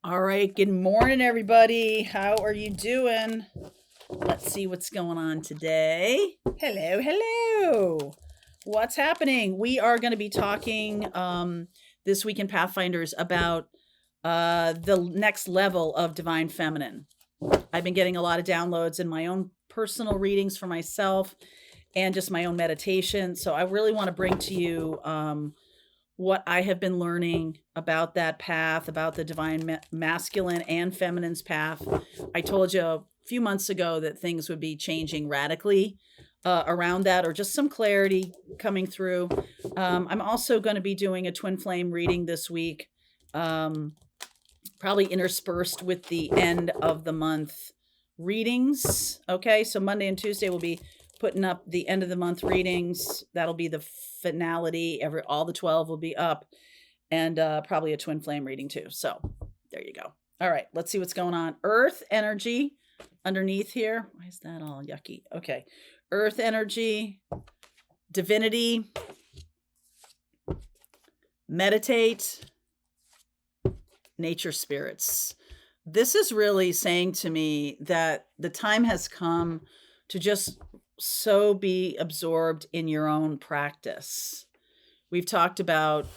All right, good morning, everybody. How are you doing? Let's see what's going on today. Hello, hello. What's happening? We are going to be talking this week in Pathfinders about the next level of Divine Feminine. I've been getting a lot of downloads in my own personal readings for myself and just my own meditation. So I really want to bring to you what I have been learning about that path, about the divine masculine and feminine's path. I told you a few months ago that things would be changing radically around that, or just some clarity coming through. I'm also going to be doing a twin flame reading this week, probably interspersed with the end of the month readings. Okay, so Monday and Tuesday will be putting up the end of the month readings. That'll be the finality. All the 12 will be up, and probably a twin flame reading too. So there you go. All right, let's see what's going on. Earth energy underneath here. Why is that all yucky? Okay, earth energy, divinity, meditate, nature spirits. This is really saying to me that the time has come to just so be absorbed in your own practice. We've talked about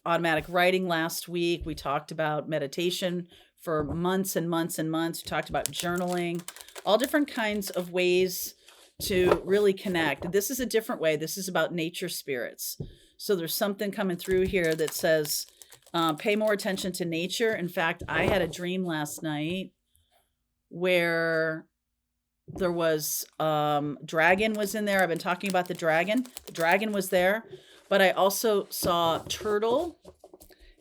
automatic writing last week. We talked about meditation for months and months and months. We talked about journaling, all different kinds of ways to really connect. This is a different way. This is about nature spirits. So there's something coming through here that says, pay more attention to nature. In fact, I had a dream last night where there was dragon was in there. I've been talking about the dragon. The dragon was there, but I also saw turtle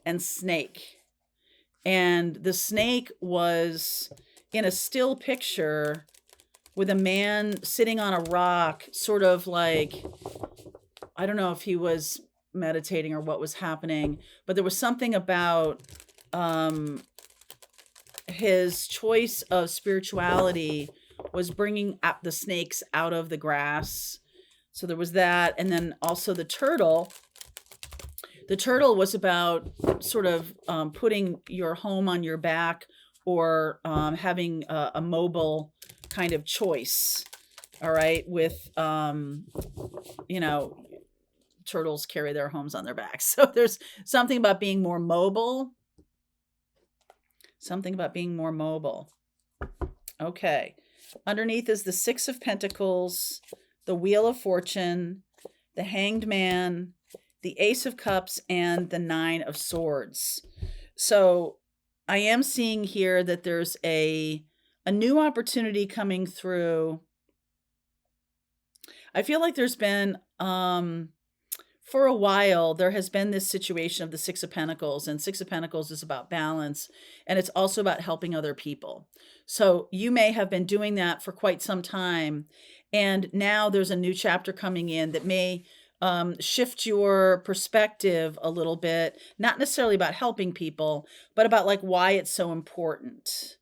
and snake. And the snake was in a still picture with a man sitting on a rock, sort of like, I don't know if he was meditating or what was happening, but there was something about his choice of spirituality was bringing the snakes out of the grass. So there was that. And then also the turtle was about sort of putting your home on your back, or having a mobile kind of choice. All right. With, turtles carry their homes on their backs. So there's something about being more mobile. Okay. Underneath is the Six of Pentacles, the Wheel of Fortune, the Hanged Man, the Ace of Cups, and the Nine of Swords. So I am seeing here that there's a new opportunity coming through. I feel like there's been, for a while, there has been this situation of the Six of Pentacles, and Six of Pentacles is about balance, and it's also about helping other people. So you may have been doing that for quite some time, and now there's a new chapter coming in that may shift your perspective a little bit, not necessarily about helping people, but about like why it's so important.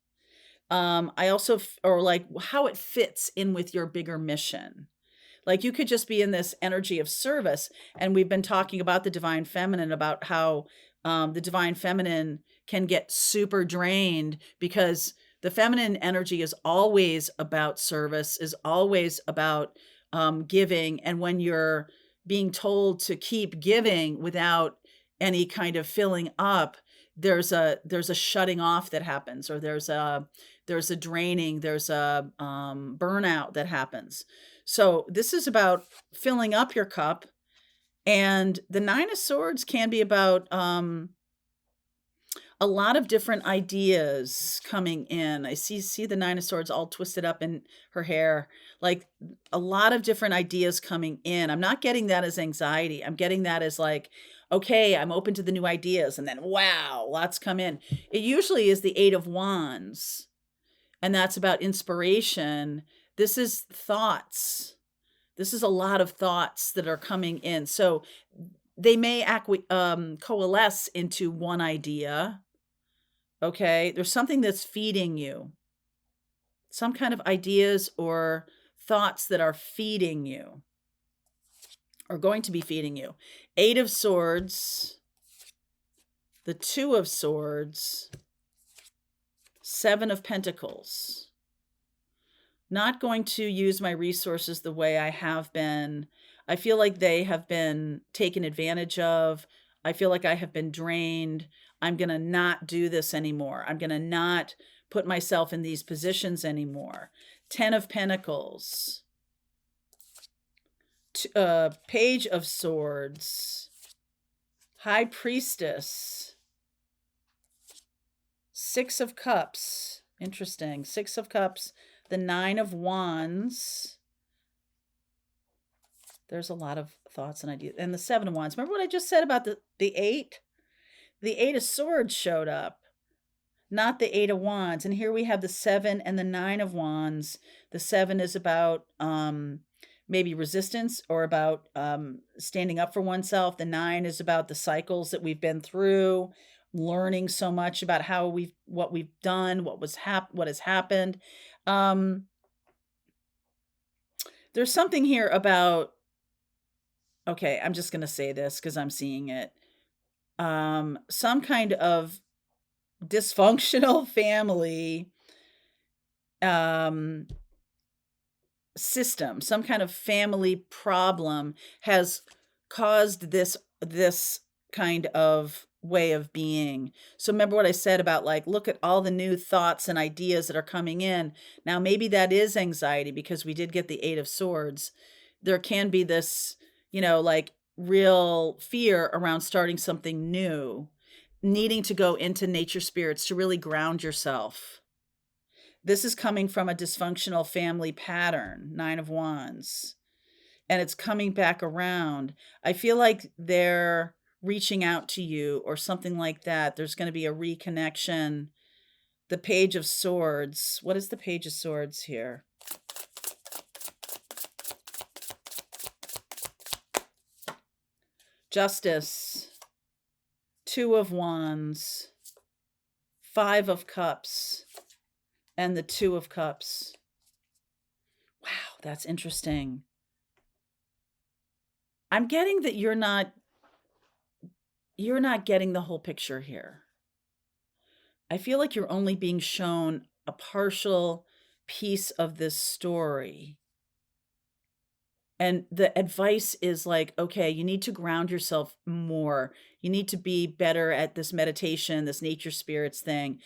I also, or like how it fits in with your bigger mission. Like you could just be in this energy of service. And we've been talking about the divine feminine, about how the divine feminine can get super drained, because the feminine energy is always about service, is always about giving. And when you're being told to keep giving without any kind of filling up, there's a shutting off that happens, or there's a draining, there's a burnout that happens. So this is about filling up your cup. And the Nine of Swords can be about a lot of different ideas coming in. I see the Nine of Swords all twisted up in her hair, like a lot of different ideas coming in. I'm not getting that as anxiety. I'm getting that as like, okay, I'm open to the new ideas. And then, wow, lots come in. It usually is the Eight of Wands, and that's about inspiration. This is thoughts. This is a lot of thoughts that are coming in. So they may coalesce into one idea. Okay, there's something that's feeding you. Some kind of ideas or thoughts that are feeding you, or going to be feeding you. Eight of Swords, the Two of Swords, Seven of Pentacles. Not going to use my resources the way I have been. I feel like they have been taken advantage of. I feel like I have been drained. I'm going to not do this anymore. I'm going to not put myself in these positions anymore. 10 of Pentacles. Page of Swords. High Priestess. 6 of Cups. Interesting. 6 of Cups. The 9 of Wands. There's a lot of thoughts and ideas. And the 7 of Wands. Remember what I just said about the 8? The 8 of Swords showed up, not the 8 of Wands. And here we have the 7 and the 9 of Wands. The 7 is about maybe resistance or about standing up for oneself. The 9 is about the cycles that we've been through, learning so much about what we've done, what has happened. There's something here about, okay, I'm just going to say this because I'm seeing it. Some kind of dysfunctional family system, some kind of family problem has caused this kind of way of being. So remember what I said about, like, look at all the new thoughts and ideas that are coming in. Now, maybe that is anxiety because we did get the 8 of Swords. There can be this, like real fear around starting something new, needing to go into nature spirits to really ground yourself. This is coming from a dysfunctional family pattern, 9 of Wands, and it's coming back around. I feel like they're reaching out to you or something like that. There's going to be a reconnection. The Page of Swords. What is the Page of Swords here? Justice. 2 of Wands. 5 of Cups. And the 2 of Cups. Wow, that's interesting. I'm getting that you're not getting the whole picture here. I feel like you're only being shown a partial piece of this story. And the advice is like, okay, you need to ground yourself more. You need to be better at this meditation, this nature spirits thing,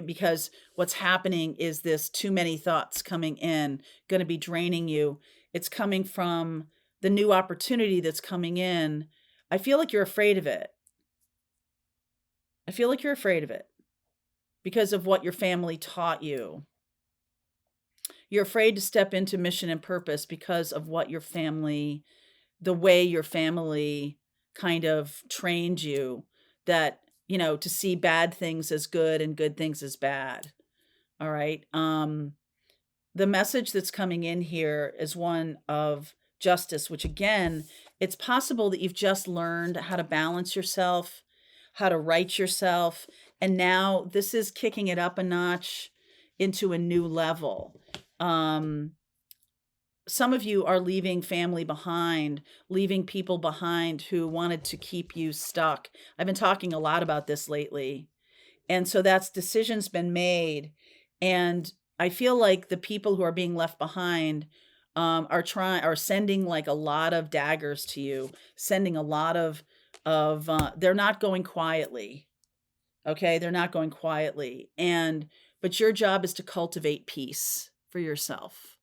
because what's happening is this too many thoughts coming in, going to be draining you. It's coming from the new opportunity that's coming in. I feel like you're afraid of it. I feel like you're afraid of it because of what your family taught you. You're afraid to step into mission and purpose because of what your family, the way your family kind of trained you, that, to see bad things as good and good things as bad. All right. The message that's coming in here is one of justice, which again, it's possible that you've just learned how to balance yourself, how to right yourself. And now this is kicking it up a notch into a new level. Some of you are leaving family behind, leaving people behind who wanted to keep you stuck. I've been talking a lot about this lately. And so that's decisions been made. And I feel like the people who are being left behind are sending like a lot of daggers to you, sending a lot of they're not going quietly. Okay, they're not going quietly. But your job is to cultivate peace for yourself.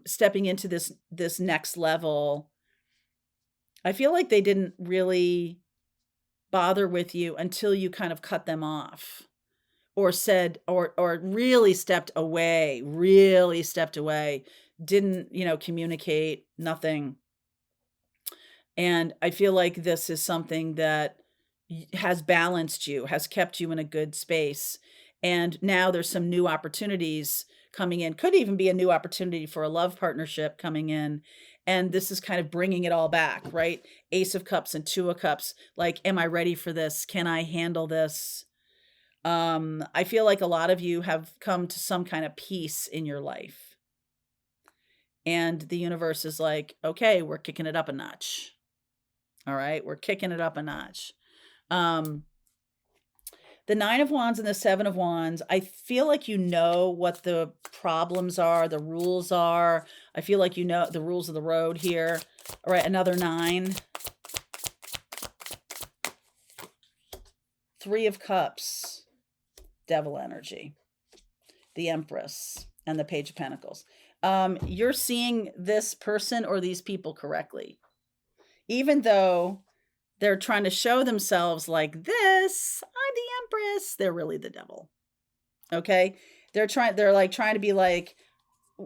Stepping into this next level. I feel like they didn't really bother with you until you kind of cut them off or said, or really stepped away, didn't, communicate, nothing. And I feel like this is something that has balanced you, has kept you in a good space. And now there's some new opportunities coming in. Could even be a new opportunity for a love partnership coming in. And this is kind of bringing it all back, right? Ace of Cups and 2 of Cups. Like, am I ready for this? Can I handle this? I feel like a lot of you have come to some kind of peace in your life. And the universe is like, okay, we're kicking it up a notch. All right, we're kicking it up a notch. The Nine of Wands and the Seven of Wands, I feel like you know what the problems are, the rules are. I feel like you know the rules of the road here. All right, another 9. Three of Cups, Devil energy, the Empress, and the Page of Pentacles. You're seeing this person or these people correctly. Even though they're trying to show themselves like this, I'm the Empress, they're really the devil. Okay? They're like trying to be like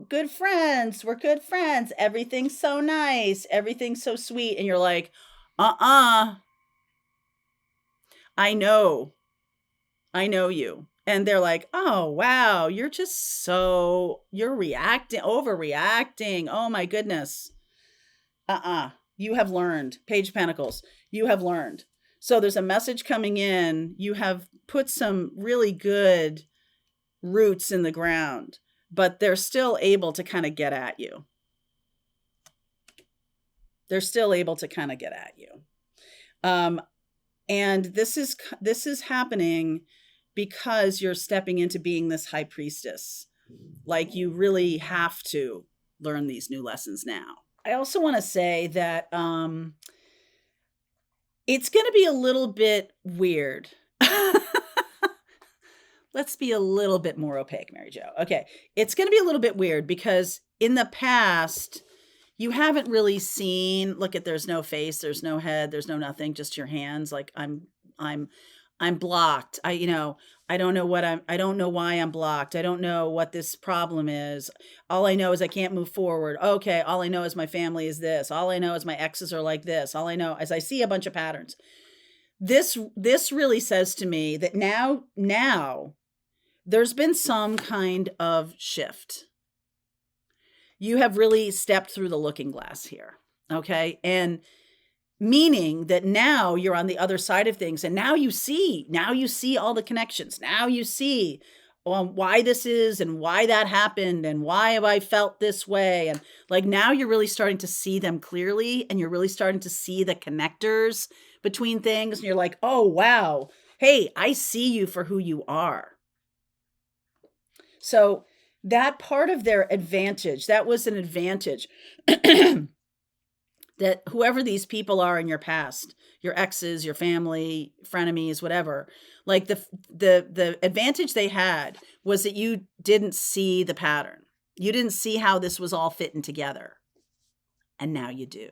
good friends, we're good friends, everything's so nice, everything's so sweet, and you're like, I know. I know you. And they're like, "Oh, wow, you're reacting, overreacting. Oh my goodness." You have learned. Page of Pentacles. You have learned. So there's a message coming in. You have put some really good roots in the ground, but they're still able to kind of get at you. They're still able to kind of get at you. And this is happening because you're stepping into being this high priestess. Like you really have to learn these new lessons now. I also want to say that it's going to be a little bit weird. Let's be a little bit more opaque, Mary Jo. Okay, it's going to be a little bit weird because in the past, you haven't really seen, look at, there's no face, there's no head, there's no nothing, just your hands. Like I'm blocked. I don't know I don't know why I'm blocked. I don't know what this problem is. All I know is I can't move forward. Okay. All I know is my family is this. All I know is my exes are like this. All I know is I see a bunch of patterns. This really says to me that now there's been some kind of shift. You have really stepped through the looking glass here. Okay. And meaning that now you're on the other side of things and now you see all the connections. Now you see why this is and why that happened and why have I felt this way. And like now you're really starting to see them clearly and you're really starting to see the connectors between things. And you're like, oh, wow. Hey, I see you for who you are. So that part of their advantage, that was an advantage that whoever these people are in your past, your exes, your family, frenemies, whatever, like the advantage they had was that you didn't see the pattern. You didn't see how this was all fitting together. And now you do.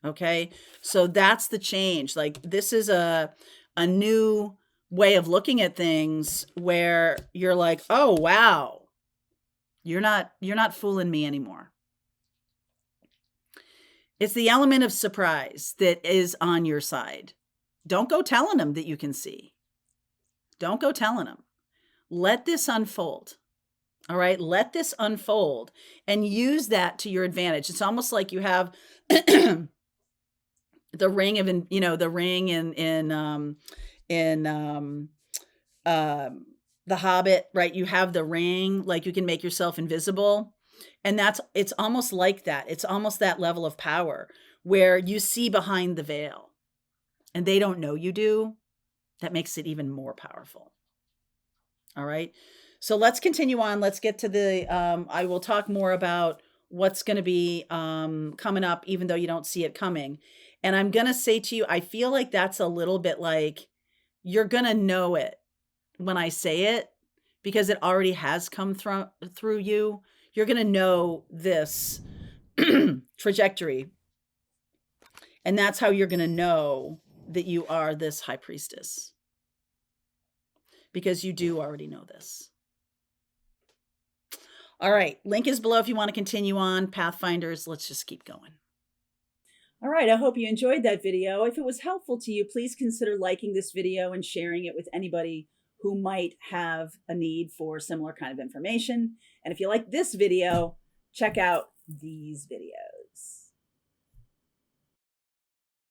Okay? So that's the change. Like this is a new way of looking at things where you're like, "Oh, wow. You're not fooling me anymore." It's the element of surprise that is on your side. Don't go telling them that you can see. Don't go telling them. Let this unfold. All right? Let this unfold and use that to your advantage. It's almost like you have the ring of, the ring in The Hobbit, right? You have the ring, like you can make yourself invisible. And it's almost like that. It's almost that level of power where you see behind the veil and they don't know you do. That makes it even more powerful. All right. So let's continue on. Let's get to I will talk more about what's going to be coming up, even though you don't see it coming. And I'm going to say to you, I feel like that's a little bit like you're going to know it when I say it because it already has come through you. You're going to know this trajectory. And that's how you're going to know that you are this high priestess. Because you do already know this. All right. Link is below if you want to continue on. Pathfinders, let's just keep going. All right. I hope you enjoyed that video. If it was helpful to you, please consider liking this video and sharing it with anybody who might have a need for similar kind of information. And if you like this video, check out these videos.